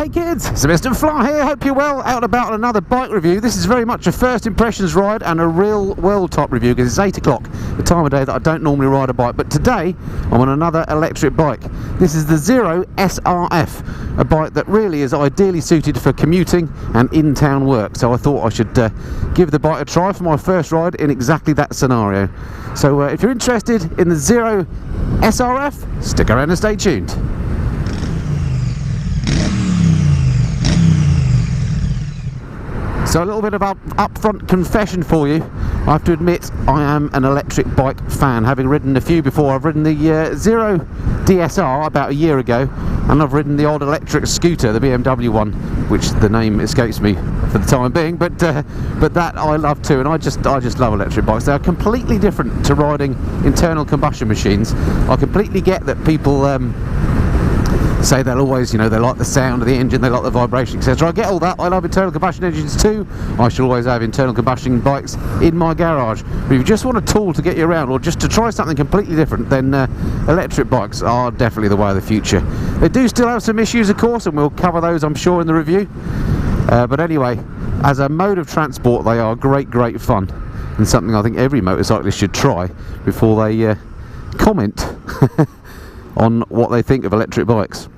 Hey kids, it's Mr. Fly here, hope you're well, out and about on another bike review. This is very much a first impressions ride and a real world type review because it's 8 o'clock, the time of day that I don't normally ride a bike, but today I'm on another electric bike. This is the Zero SRF, a bike that really is ideally suited for commuting and in-town work, so I thought I should give the bike a try for my first ride in exactly that scenario. So if you're interested in the Zero SRF, stick around and stay tuned. So a little bit of upfront confession for you. I have to admit I am an electric bike fan, having ridden a few before. I've ridden the Zero DSR about a year ago, and I've ridden the old electric scooter, the BMW one, which the name escapes me for the time being, but that I love too, and I just love electric bikes. They are completely different to riding internal combustion machines. I completely get that people say they'll always, you know, they like the sound of the engine, they like the vibration, etc. I get all that. I love internal combustion engines too. I should always have internal combustion bikes in my garage. But if you just want a tool to get you around, or just to try something completely different, then electric bikes are definitely the way of the future. They do still have some issues, of course, and we'll cover those, I'm sure, in the review. But anyway, as a mode of transport, they are great fun, and something I think every motorcyclist should try before they comment on what they think of electric bikes.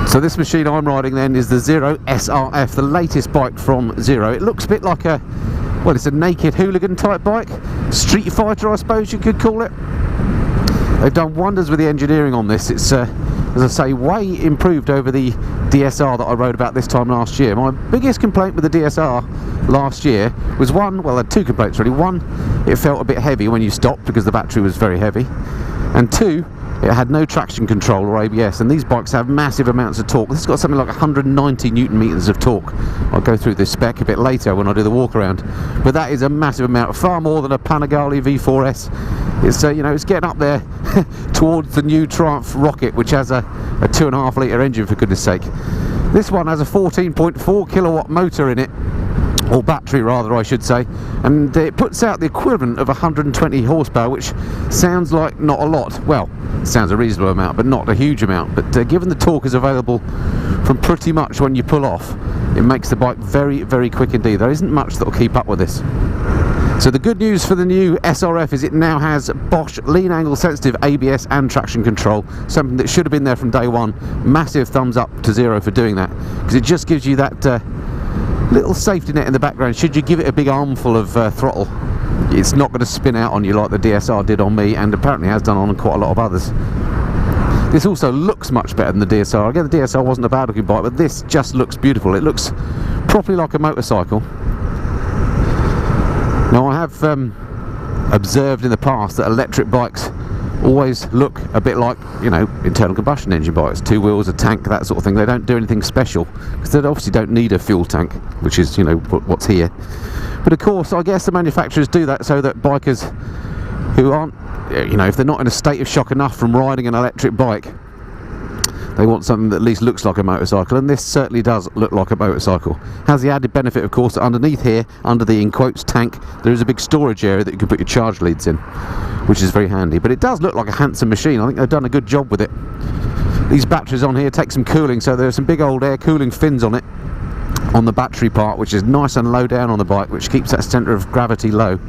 So this machine I'm riding then is the Zero SRF, the latest bike from Zero. It looks a bit like a, well, it's a naked hooligan type bike, street fighter I suppose you could call it. They've done wonders with the engineering on this. It's as I say, way improved over the DSR that I rode about this time last year. My biggest complaint with the DSR last year was one, well, I had two complaints really. One, it felt a bit heavy when you stopped because the battery was very heavy, and two, it had no traction control or ABS, and these bikes have massive amounts of torque. This has got something like 190 Newton meters of torque. I'll go through this spec a bit later when I do the walk around, but that is a massive amount, far more than a Panigale V4S. It's you know, it's getting up there towards the new Triumph Rocket, which has a 2.5 litre engine, for goodness sake. This one has a 14.4 kilowatt motor in it, or battery rather I should say, and it puts out the equivalent of 120 horsepower, which sounds like not a lot. Well, it sounds a reasonable amount, but not a huge amount. But given the torque is available from pretty much when you pull off, it makes the bike very quick indeed. There isn't much that will keep up with this. So the good news for the new SRF is it now has Bosch lean angle sensitive ABS and traction control, something that should have been there from day one. Massive thumbs up to Zero for doing that, because it just gives you that little safety net in the background. Should you give it a big armful of throttle, it's not going to spin out on you like the DSR did on me, and apparently has done on quite a lot of others. This also looks much better than the DSR. Again, the DSR wasn't a bad looking bike, but this just looks beautiful. It looks properly like a motorcycle. Now I have observed in the past that electric bikes always look a bit like, you know, internal combustion engine bikes, two wheels, a tank, that sort of thing. They don't do anything special because they obviously don't need a fuel tank, which is, you know, what's here. But of course, I guess the manufacturers do that so that bikers who aren't, you know, if they're not in a state of shock enough from riding an electric bike, they want something that at least looks like a motorcycle, and this certainly does look like a motorcycle. Has the added benefit, of course, that underneath here, under the, in quotes, tank, there is a big storage area that you can put your charge leads in, which is very handy. But it does look like a handsome machine. I think they've done a good job with it. These batteries on here take some cooling, so there are some big old air cooling fins on it, on the battery part, which is nice and low down on the bike, which keeps that centre of gravity low.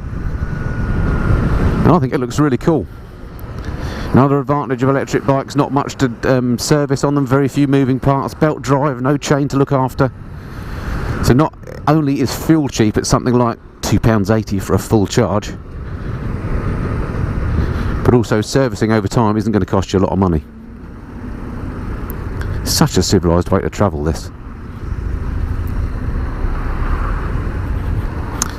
And I think it looks really cool. Another advantage of electric bikes, not much to service on them, very few moving parts, belt drive, no chain to look after. So not only is fuel cheap, it's something like £2.80 for a full charge, but also servicing over time isn't going to cost you a lot of money. Such a civilised way to travel, this.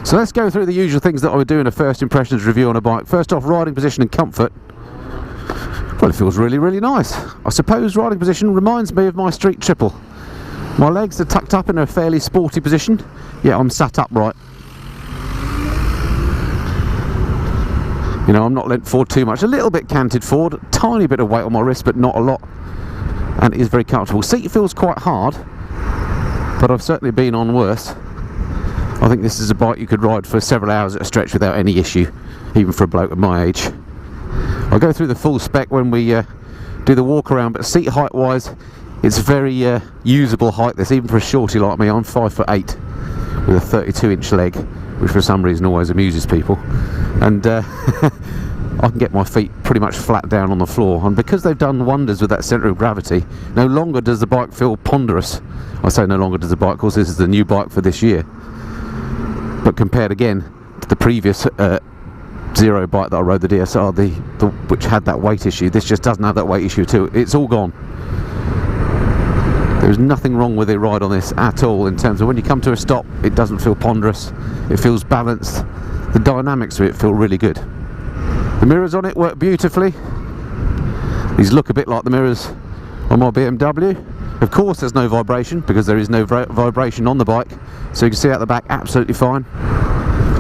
So let's go through the usual things that I would do in a first impressions review on a bike. First off, riding position and comfort. Well, it feels really nice. I suppose riding position reminds me of my street triple. My legs are tucked up in a fairly sporty position, yet I'm sat upright. You know, I'm not leant forward too much, a little bit canted forward, a tiny bit of weight on my wrist, but not a lot. And it is very comfortable. Seat feels quite hard, but I've certainly been on worse. I think this is a bike you could ride for several hours at a stretch without any issue, even for a bloke of my age. I'll go through the full spec when we do the walk around, but seat height wise, It's very usable height, this, even for a shorty like me. I'm 5'8" with a 32-inch leg, which for some reason always amuses people. And I can get my feet pretty much flat down on the floor. And because they've done wonders with that centre of gravity, no longer does the bike feel ponderous. I say no longer does the bike, of course this is the new bike for this year. But compared again to the previous Zero bike that I rode, the DSR, which had that weight issue, this just doesn't have that weight issue too. It's all gone. There's nothing wrong with the ride on this at all, in terms of when you come to a stop, it doesn't feel ponderous, it feels balanced, the dynamics of it feel really good. The mirrors on it work beautifully. These look a bit like the mirrors on my BMW. Of course there's no vibration, because there is no vibration on the bike, so you can see out the back absolutely fine.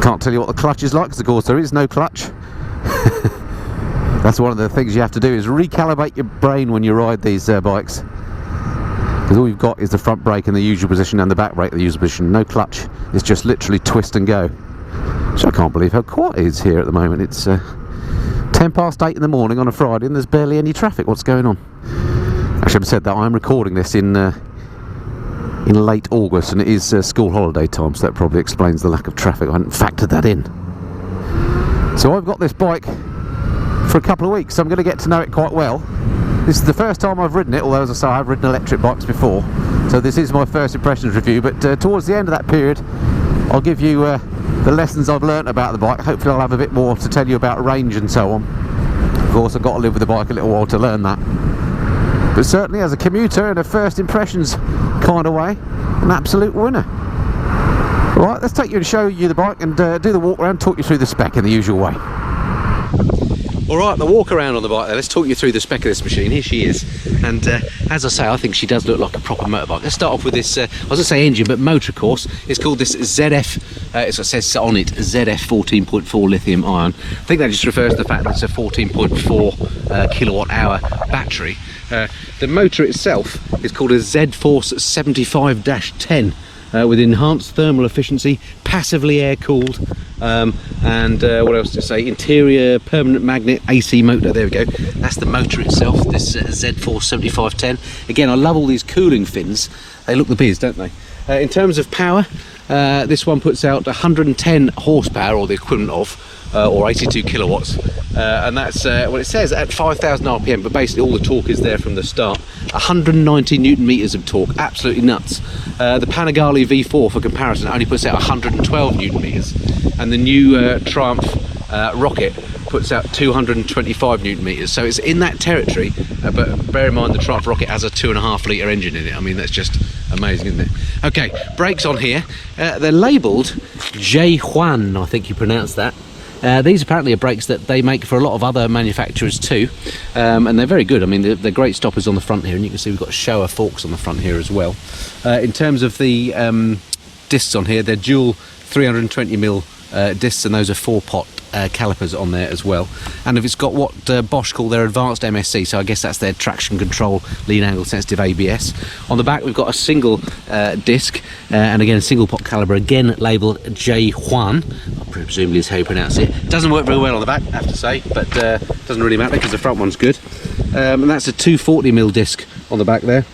Can't tell you what the clutch is like, because of course there is no clutch. That's one of the things you have to do, is recalibrate your brain when you ride these bikes, because all you've got is the front brake in the usual position and the back brake in the usual position. No clutch, it's just literally twist and go. So I can't believe how quiet it is here at the moment. It's 10 past 8 in the morning on a Friday and there's barely any traffic. What's going on? Actually, having said that, I'm recording this in late August, and it is school holiday time, so that probably explains the lack of traffic. I hadn't factored that in. So I've got this bike for a couple of weeks, so I'm going to get to know it quite well. This is the first time I've ridden it, although as I say, I've ridden electric bikes before, so this is my first impressions review. But towards the end of that period, I'll give you the lessons I've learnt about the bike. Hopefully I'll have a bit more to tell you about range and so on. Of course, I've got to live with the bike a little while to learn that. But certainly as a commuter in a first impressions kind of way, an absolute winner. Right, let's take you and show you the bike and do the walk around, talk you through the spec in the usual way. Alright, the walk around on the bike there, let's talk you through the spec of this machine. Here she is, and as I say, I think she does look like a proper motorbike. Let's start off with this, I was going to say engine, but motor, of course. It's called this ZF, it says on it, ZF 14.4 lithium ion. I think that just refers to the fact that it's a 14.4 kilowatt hour battery. The motor itself is called a Z-Force 75-10 with enhanced thermal efficiency, passively air-cooled, and what else to say, interior permanent magnet AC motor. There we go, that's the motor itself, this Z-Force 75-10. Again, I love all these cooling fins, they look the biz, don't they? In terms of power, this one puts out 110 horsepower, or the equivalent of, or 82 kilowatts, and that's well, it says at 5,000 RPM, but basically all the torque is there from the start. 190 Newton meters of torque, absolutely nuts. The Panigale V4, for comparison, only puts out 112 Newton meters, and the new Triumph Rocket puts out 225 Newton meters. So it's in that territory, but bear in mind the Triumph Rocket has a 2.5 litre engine in it. I mean, that's just amazing, isn't it? Okay, brakes on here. They're labelled J Juan, I think you pronounce that. These apparently are brakes that they make for a lot of other manufacturers too, and they're very good. I mean, they're great stoppers on the front here, and you can see we've got Showa forks on the front here as well. In terms of the discs on here, they're dual 320mm discs, and those are 4-pot calipers on there as well. And if it's got what Bosch call their advanced MSC, so I guess that's their traction control lean angle sensitive ABS. On the back we've got a single disc, and again a single pot caliper, again labelled J Juan, presumably is how you pronounce it. Doesn't work very well on the back, I have to say, but doesn't really matter because the front one's good. And that's a 240mm disc on the back there.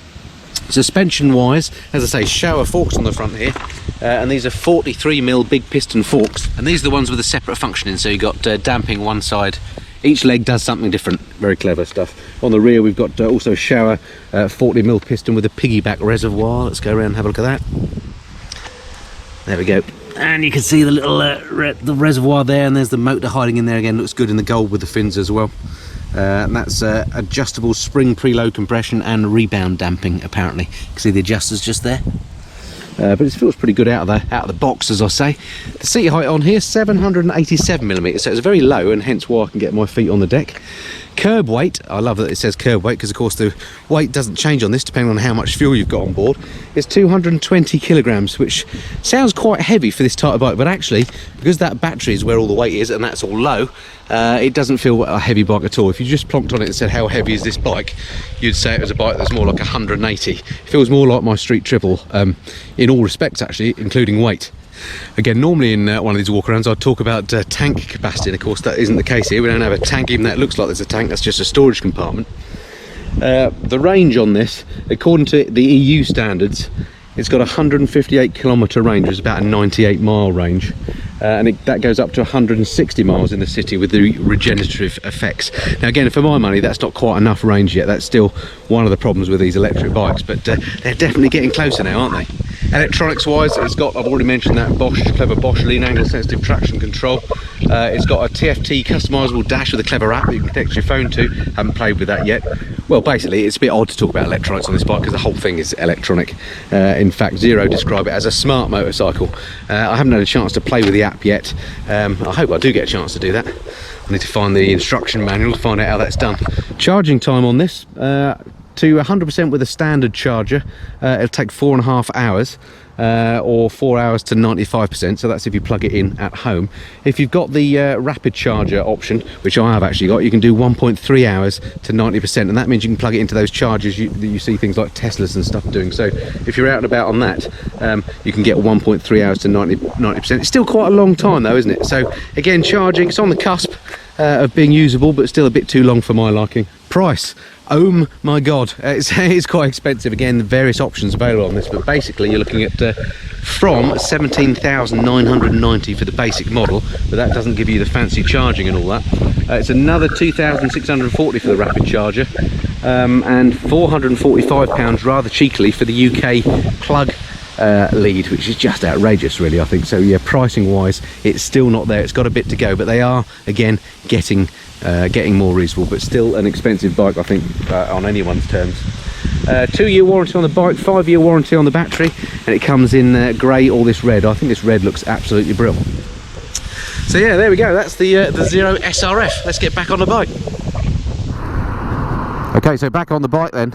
Suspension wise, as I say, Showa forks on the front here, and these are 43mm big piston forks, and these are the ones with a separate functioning, so you've got damping one side, each leg does something different. Very clever stuff. On the rear we've got also Showa 40mm piston with a piggyback reservoir. Let's go around and have a look at that. There we go, and you can see the little the reservoir there, and there's the motor hiding in there again. Looks good in the gold with the fins as well. And that's adjustable spring preload compression and rebound damping, apparently. You can see the adjusters just there. But it feels pretty good out of the box, as I say. The seat height on here, 787mm, so it's very low, and hence why I can get my feet on the deck. Curb weight, I love that it says curb weight, because of course the weight doesn't change on this depending on how much fuel you've got on board. It's 220 kilograms, which sounds quite heavy for this type of bike, but actually, because that battery is where all the weight is and that's all low, it doesn't feel a heavy bike at all. If you just plonked on it and said how heavy is this bike, you'd say it was a bike that's more like 180. It feels more like my Street Triple in all respects, actually, including weight. Again, normally in one of these walkarounds I'd talk about tank capacity, and of course that isn't the case here. We don't have a tank, even though it looks like there's a tank. That's just a storage compartment. The range on this, according to the EU standards, it's got a 158 kilometre range, which is about a 98 mile range. And that goes up to 160 miles in the city with the regenerative effects. Now again, for my money, that's not quite enough range yet. That's still one of the problems with these electric bikes, but they're definitely getting closer now, aren't they? Electronics wise, it's got, I've already mentioned that clever Bosch lean angle sensitive traction control. It's got a TFT customizable dash with a clever app that you can connect your phone to. Haven't played with that yet. Well, basically it's a bit odd to talk about electronics on this bike because the whole thing is electronic. In fact, Zero describe it as a smart motorcycle. I haven't had a chance to play with the app yet. I hope I do get a chance to do that. I need to find the instruction manual to find out how that's done. Charging time on this, to 100% with a standard charger, it'll take 4.5 hours, or 4 hours to 95%, so that's if you plug it in at home. If you've got the rapid charger option, which I have actually got, you can do 1.3 hours to 90%, and that means you can plug it into those chargers that you see things like Teslas and stuff doing. So if you're out and about on that, you can get 1.3 hours to 90%. It's still quite a long time though, isn't it? So again, charging, it's on the cusp of being usable, but still a bit too long for my liking. Price, oh my god, it's quite expensive. Again, the various options available on this, but basically you're looking at from 17,990 for the basic model, but that doesn't give you the fancy charging and all that. It's another 2,640 for the rapid charger, and £445 rather cheekily for the UK plug lead, which is just outrageous really, I think. So yeah, pricing wise it's still not there. It's got a bit to go, but they are again getting more reasonable, but still an expensive bike, I think, on anyone's terms. 2-year warranty on the bike, 5-year warranty on the battery, and it comes in grey or this red. I think this red looks absolutely brilliant. So yeah, there we go, that's the Zero SRF. Let's get back on the bike. Okay, so back on the bike then,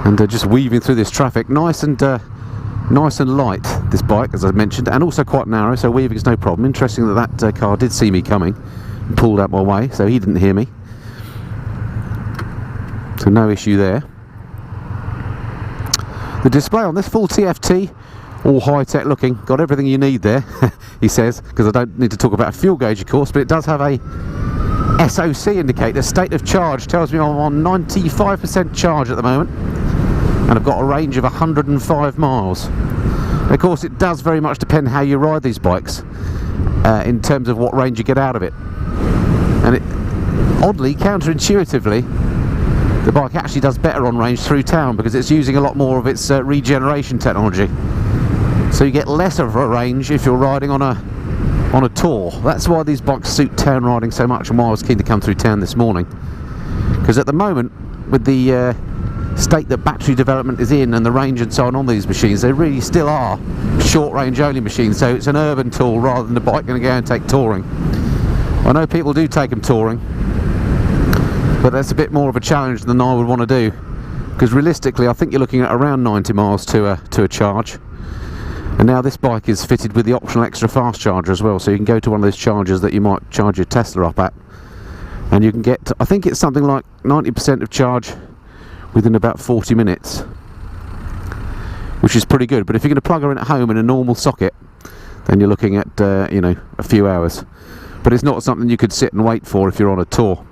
and just weaving through this traffic, nice and light, this bike, as I mentioned, and also quite narrow, so weaving is no problem. Interesting that car did see me coming and pulled out my way, so he didn't hear me, so no issue there. The display on this, full TFT, all high-tech looking, got everything you need there, he says, because I don't need to talk about a fuel gauge of course, but it does have a SOC indicator. State of charge tells me I'm on 95% charge at the moment, and I've got a range of 105 miles. And of course it does very much depend how you ride these bikes, in terms of what range you get out of it. And oddly, counterintuitively, the bike actually does better on range through town because it's using a lot more of its regeneration technology. So you get less of a range if you're riding on a tour. That's why these bikes suit town riding so much, and why I was keen to come through town this morning. Because at the moment, with the state that battery development is in and the range and so on these machines, they really still are short range only machines, so it's an urban tool rather than the bike going to go and take touring. I know people do take them touring, but that's a bit more of a challenge than I would want to do, because realistically I think you're looking at around 90 miles to a charge. And now this bike is fitted with the optional extra fast charger as well, so you can go to one of those chargers that you might charge your Tesla up at, and you can get, I think it's something like 90% of charge within about 40 minutes, which is pretty good. But if you're going to plug her in at home in a normal socket, then you're looking at you know, a few hours. But it's not something you could sit and wait for if you're on a tour.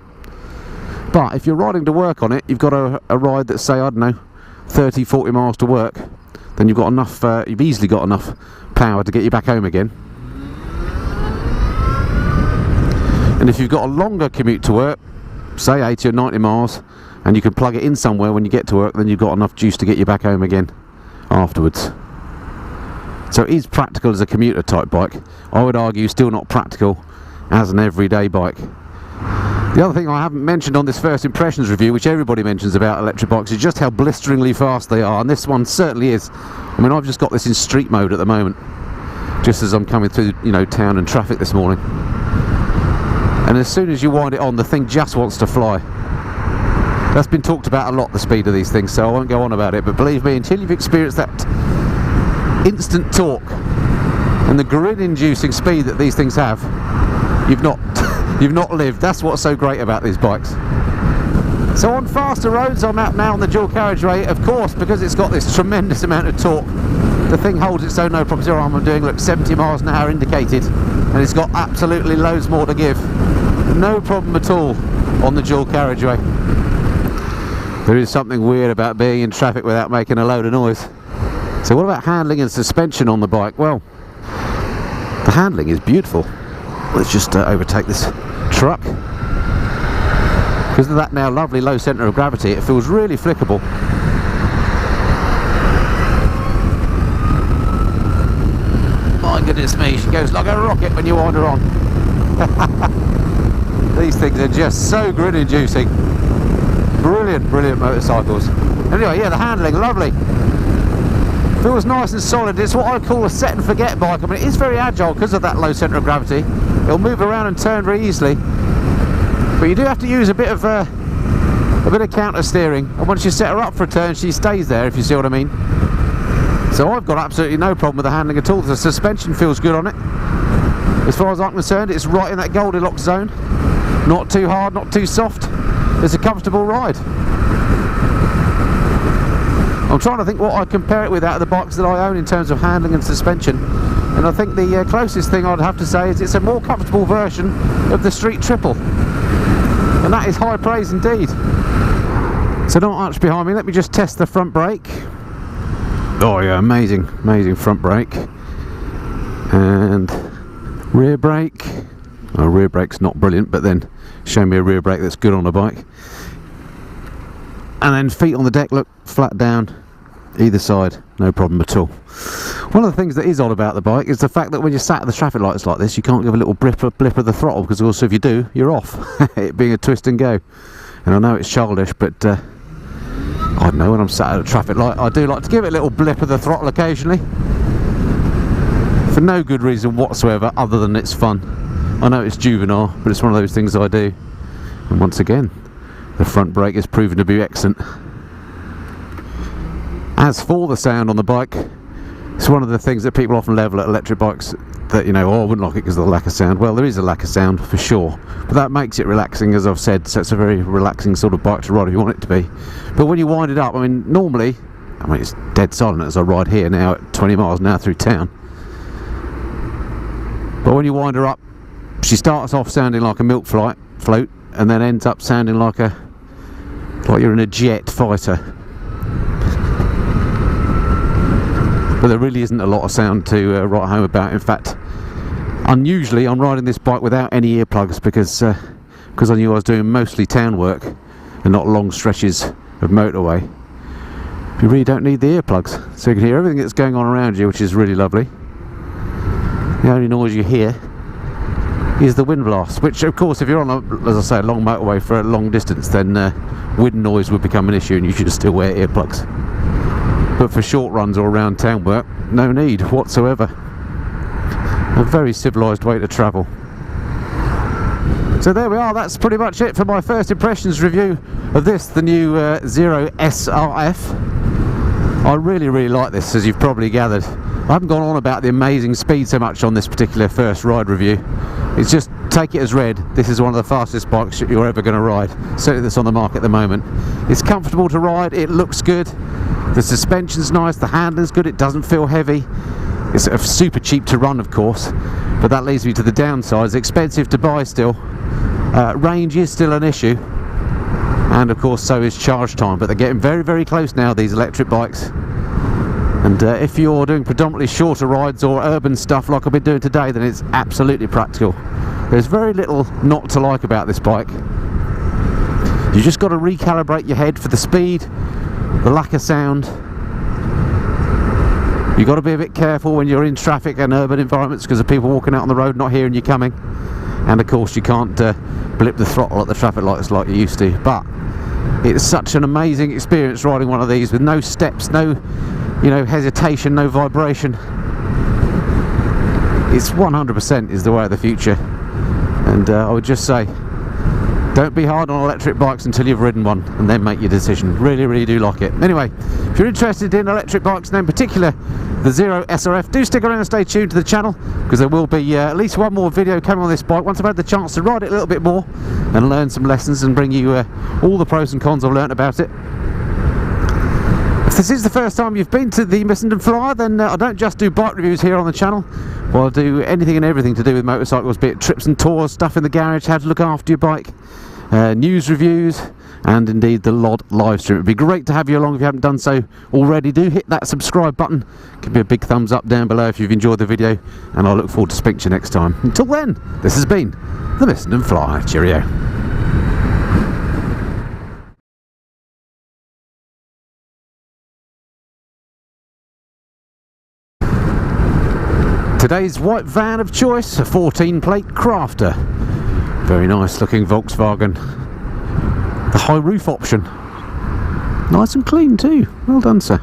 But if you're riding to work on it, you've got a ride that's, say, I don't know, 30-40 miles to work, then you've got enough, you've easily got enough power to get you back home again. And if you've got a longer commute to work, say 80 or 90 miles, and you can plug it in somewhere when you get to work, then you've got enough juice to get you back home again afterwards. So it is practical as a commuter type bike. I would argue still not practical as an everyday bike. The other thing I haven't mentioned on this first impressions review, which everybody mentions about electric bikes, is just how blisteringly fast they are, and this one certainly is. I mean, I've just got this in street mode at the moment, just as I'm coming through, you know, town and traffic this morning. And as soon as you wind it on, the thing just wants to fly. That's been talked about a lot, the speed of these things, so I won't go on about it, but believe me, until you've experienced that instant torque and the grin-inducing speed that these things have, you've not lived. That's what's so great about these bikes. So on faster roads, I'm out now on the dual carriageway, of course, because it's got this tremendous amount of torque. The thing holds its own, no problem. Here I'm doing, look, 70 miles an hour indicated, and it's got absolutely loads more to give. No problem at all on the dual carriageway. There is something weird about being in traffic without making a load of noise. So what about handling and suspension on the bike? Well, the handling is beautiful. Let's just overtake this truck. Because of that now lovely low centre of gravity, it feels really flickable. My goodness me, she goes like a rocket when you wind her on. These things are just so grin-inducing. Brilliant, brilliant motorcycles. Anyway, yeah, the handling, lovely. Feels nice and solid. It's what I call a set and forget bike. I mean, it is very agile because of that low centre of gravity. It'll move around and turn very easily. But you do have to use a bit of counter steering. And once you set her up for a turn, she stays there, if you see what I mean. So I've got absolutely no problem with the handling at all. The suspension feels good on it. As far as I'm concerned, it's right in that Goldilocks zone. Not too hard, not too soft. It's a comfortable ride. I'm trying to think what I'd compare it with out of the bikes that I own in terms of handling and suspension. And I think the closest thing I'd have to say is it's a more comfortable version of the Street Triple. And that is high praise indeed. So not much behind me. Let me just test the front brake. Oh yeah, amazing, amazing front brake. And rear brake. Oh, rear brake's not brilliant, but then show me a rear brake that's good on a bike. And then feet on the deck, look, flat down, either side, no problem at all. One of the things that is odd about the bike is the fact that when you're sat at the traffic lights like this, you can't give a little blip of the throttle, because also if you do, you're off. It being a twist and go. And I know it's childish, but I don't know, when I'm sat at a traffic light, I do like to give it a little blip of the throttle occasionally. For no good reason whatsoever, other than it's fun. I know it's juvenile, but it's one of those things I do. And once again, the front brake is proven to be excellent. As for the sound on the bike, it's one of the things that people often level at electric bikes, that, you know, oh, I wouldn't like it because of the lack of sound. Well, there is a lack of sound for sure, but that makes it relaxing, as I've said, so it's a very relaxing sort of bike to ride if you want it to be. But when you wind it up, I mean, normally, it's dead silent as I ride here now at 20 miles an hour through town. But when you wind her up, she starts off sounding like a milk float, and then ends up sounding like you're in a jet fighter. But there really isn't a lot of sound to write home about. In fact, unusually I'm riding this bike without any earplugs because I knew I was doing mostly town work and not long stretches of motorway. You really don't need the earplugs, so you can hear everything that's going on around you, which is really lovely. The only noise you hear is the wind blast, which of course if you're on as I say, a long motorway for a long distance, then wind noise would become an issue and you should still wear earplugs. But for short runs or around town work, no need whatsoever. A very civilised way to travel. So there we are, that's pretty much it for my first impressions review of this, the new Zero SRF. I really like this, as you've probably gathered. I haven't gone on about the amazing speed so much on this particular first ride review. It's just take it as read. This is one of the fastest bikes you're ever going to ride, certainly that's on the market at the moment. It's comfortable to ride, it looks good, the suspension's nice, the handling's good, it doesn't feel heavy. It's super cheap to run, of course, but that leads me to the downsides. Expensive to buy still. Range is still an issue, and of course so is charge time, but they're getting very close now, these electric bikes. And if you're doing predominantly shorter rides or urban stuff like I've been doing today, then it's absolutely practical. There's very little not to like about this bike. You just got to recalibrate your head for the speed, the lack of sound. You've got to be a bit careful when you're in traffic and urban environments because of people walking out on the road not hearing you coming. And of course you can't blip the throttle at the traffic lights like you used to. But it's such an amazing experience riding one of these with no steps, no hesitation, no vibration. It's 100% is the way of the future. And I would just say, don't be hard on electric bikes until you've ridden one, and then make your decision. Really do like it. Anyway, if you're interested in electric bikes, and in particular the Zero SRF, do stick around and stay tuned to the channel, because there will be at least one more video coming on this bike once I've had the chance to ride it a little bit more and learn some lessons and bring you all the pros and cons I've learnt about it. If this is the first time you've been to the Missenden Flyer, then I don't just do bike reviews here on the channel. Well, I do anything and everything to do with motorcycles, be it trips and tours, stuff in the garage, how to look after your bike, news reviews, and indeed the LOD live stream. It'd be great to have you along if you haven't done so already. Do hit that subscribe button, give me a big thumbs up down below if you've enjoyed the video, and I look forward to speaking to you next time. Until then, this has been the Listen and Fly. Cheerio. Today's white van of choice, a 14 plate Crafter. Very nice looking Volkswagen. The high roof option. Nice and clean too. Well done, sir.